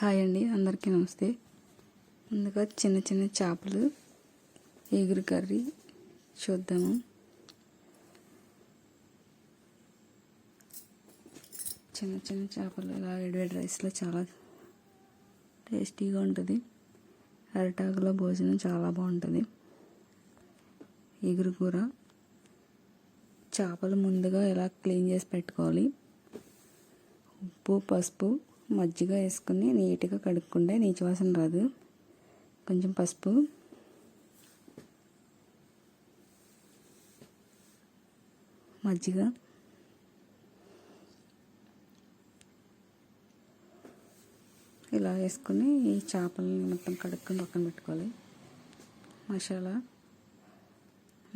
Hi అండి, అందరికీ నమస్తే. ముందుగా చిన్న చిన్న చేపలు ఎగురు కర్రీ చూద్దాము. చిన్న చిన్న చేపలు ఇలా వేడివేడి రైస్లో చాలా టేస్టీగా ఉంటుంది. అరిటాకులో భోజనం చాలా బాగుంటుంది. ఎగురు కూర. చేపలు ముందుగా ఇలా క్లీన్ చేసి పెట్టుకోవాలి. ఉప్పు, పసుపు, మజ్జిగ వేసుకుని నీట్గా కడుక్కుంటే నీచు వాసన రాదు. కొంచెం పసుపు, మజ్జిగ, ఇలా వేసుకుని ఈ చేపలని మొత్తం కడుక్కొని పక్కన పెట్టుకోవాలి. మసాలా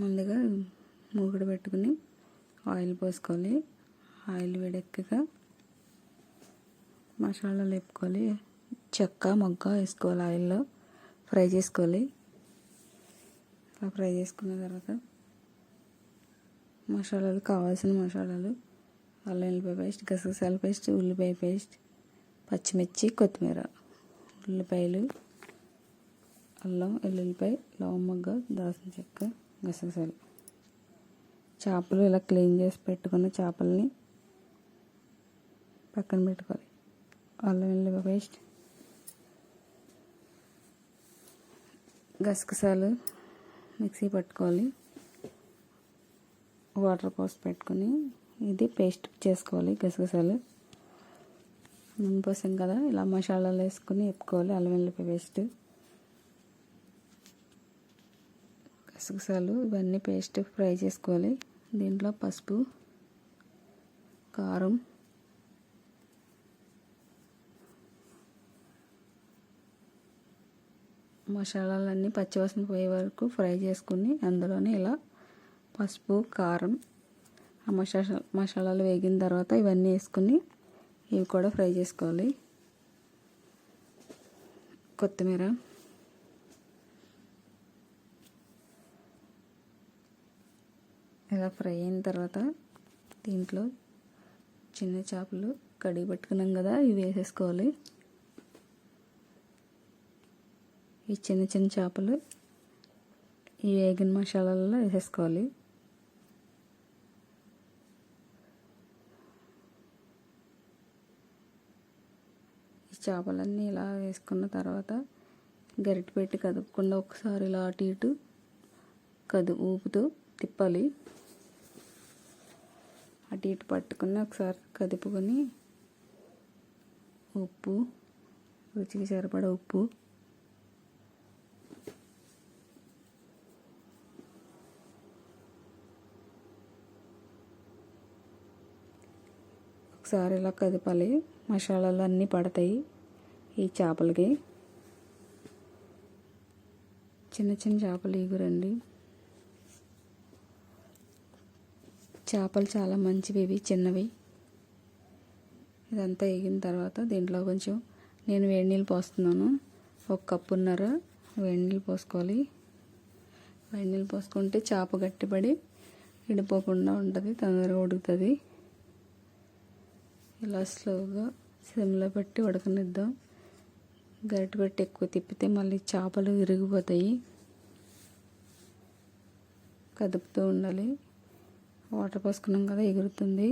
ముందుగా మూకుడు పెట్టుకుని ఆయిల్ పోసుకోవాలి. ఆయిల్ వేడెక్కగా మసాలాలు వేపుకోవాలి. చెక్క మొగ్గ వేసుకోవాలి. ఆయిల్లో ఫ్రై చేసుకోవాలి. అలా ఫ్రై చేసుకున్న తర్వాత మసాలాలు కావాల్సిన మసాలాలు అల్లం వెల్లిపాయ పేస్ట్, గసగసాల పేస్ట్, ఉల్లిపాయ పేస్ట్, పచ్చిమిర్చి, కొత్తిమీర, ఉల్లిపాయలు, అల్లం వెల్లుల్లిపాయ, లవం మొగ్గ, దాల్చిన చెక్క, గసగసాలు. చేపలు ఇలా క్లీన్ చేసి పెట్టుకున్న చేపల్ని పక్కన పెట్టుకోవాలి. అల్లం వెల్లుల్లిపాయ పేస్ట్, గసగసాలు మిక్సీ పట్టుకోవాలి. వాటర్ పోసి పెట్టుకొని ఇది పేస్ట్ చేసుకోవాలి. గసగసాలు నూనె పోసాం కదా, ఇలా మసాలాలు వేసుకొని వేపుకోవాలి. అల్లం వెల్లుల్లిపాయ పేస్ట్, గసగసాలు ఇవన్నీ పేస్ట్ ఫ్రై చేసుకోవాలి. దీంట్లో పసుపు, కారం, మసాలాలన్నీ పచ్చివాసన పోయే వరకు ఫ్రై చేసుకుని అందులోనే ఇలా పసుపు, కారం, ఆ మసాలాలు వేగిన తర్వాత ఇవన్నీ వేసుకుని ఇవి కూడా ఫ్రై చేసుకోవాలి. కొత్తిమీర, ఇలా ఫ్రై అయిన తర్వాత దీంట్లో చిన్న చేపలు కడిగి పెట్టుకున్నాం కదా, ఇవి వేసేసుకోవాలి. ఈ చిన్న చిన్న చేపలు ఈ వేగిన మసాలాలలో వేసేసుకోవాలి. ఈ చేపలన్నీ ఇలా వేసుకున్న తర్వాత గరిటె పెట్టి కదపకుండా ఒకసారి ఇలా అటు ఇటు ఊపుతూ తిప్పాలి. అటు ఇటు పట్టుకుని ఒకసారి కదుపుకొని ఉప్పు, రుచికి సరిపడా ఉప్పు, ఒకసారి ఇలా కదపాలి. మసాలాలు అన్నీ పడతాయి ఈ చేపలకి. చిన్న చిన్న చేపలు ఎగురండి. చేపలు చాలా మంచివి, ఇవి చిన్నవి. ఇదంతా ఎగిన తర్వాత దీంట్లో కొంచెం నేను వేడి నీళ్ళు పోస్తున్నాను. 1 కప్పున్నర వేడి నీళ్ళు పోసుకోవాలి. వేడి నీళ్ళు పోసుకుంటే చేప గట్టిపడి విడిపోకుండా ఉంటుంది, తొందరగా ఉడుకుతుంది. ఇలా స్లోగా సిమ్లో పెట్టి ఉడకనిద్దాం. గరిటె పెట్టి ఎక్కువ తిప్పితే మళ్ళీ చేపలు విరిగిపోతాయి. కదుపుతూ ఉండాలి. వాటర్ పోసుకున్నాం కదా, ఎగురుతుంది.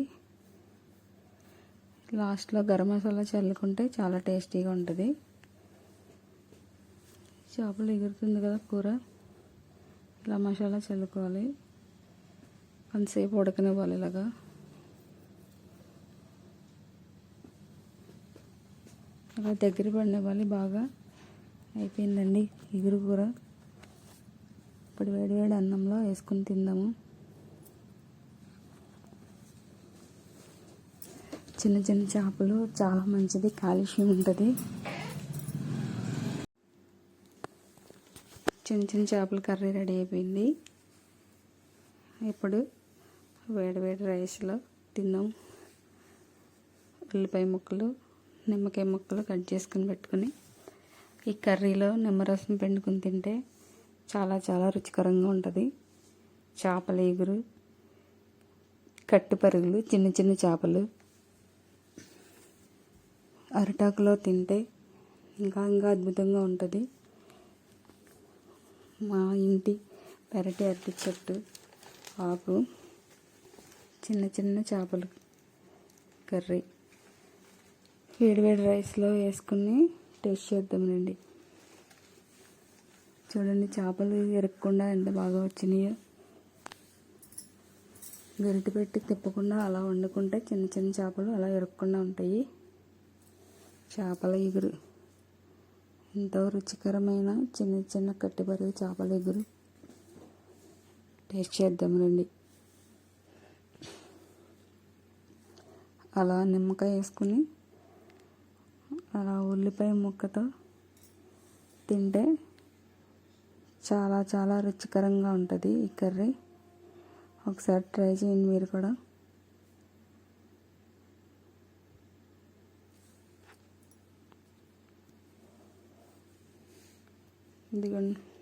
లాస్ట్లో గరం మసాలా చల్లుకుంటే చాలా టేస్టీగా ఉంటుంది. చేపలు ఎగురుతుంది కదా కూర, ఇలా మసాలా చల్లుకోవాలి. కొంతసేపు ఉడకనివ్వాలి. ఇలాగా అలా దగ్గర పడినివ్వాలి. బాగా అయిపోయిందండి ఎగురు కూర. ఇప్పుడు వేడివేడి అన్నంలో వేసుకుని తిందాము. చిన్న చిన్న చేపలు చాలా మంచిది, కాల్షియం ఉంటుంది. చిన్న చిన్న చేపల కర్రీ రెడీ అయిపోయింది. ఇప్పుడు వేడివేడి రైస్లో తిందాం. ఉల్లిపాయ ముక్కలు, నిమ్మకాయ ముక్కలు కట్ చేసుకుని పెట్టుకుని ఈ కర్రీలో నిమ్మరసం పిండుకుని తింటే చాలా చాలా రుచికరంగా ఉంటుంది. చేపల ఎగురు, కట్టు పరుగులు, చిన్న చిన్న చేపలు అరిటాకులో తింటే ఇంకా ఇంకా అద్భుతంగా ఉంటుంది. మా ఇంటి పెరటి అరటి చెట్టు ఆకు, చిన్న చిన్న చేపలు కర్రీ వేడివేడి రైస్లో వేసుకుని టేస్ట్ చేద్దాం రండి. చూడండి చేపలు ఇరగకుండా ఎంత బాగా వచ్చినాయో. గరిటె పెట్టి తిప్పకుండా అలా వండుకుంటే చిన్న చిన్న చేపలు అలా ఇరగకుండా ఉంటాయి. చేపల ఎగురు ఎంతో రుచికరమైన చిన్న చిన్న కట్టిపరుగు చేపల ఎగురు టేస్ట్ చేద్దాం రండి. అలా నిమ్మకాయ వేసుకుని అలా ఉల్లిపాయ ముక్కతో తింటే చాలా చాలా రుచికరంగా ఉంటుంది ఈ కర్రీ. ఒకసారి ట్రై చేయండి మీరు కూడా. ఇదిగోండి.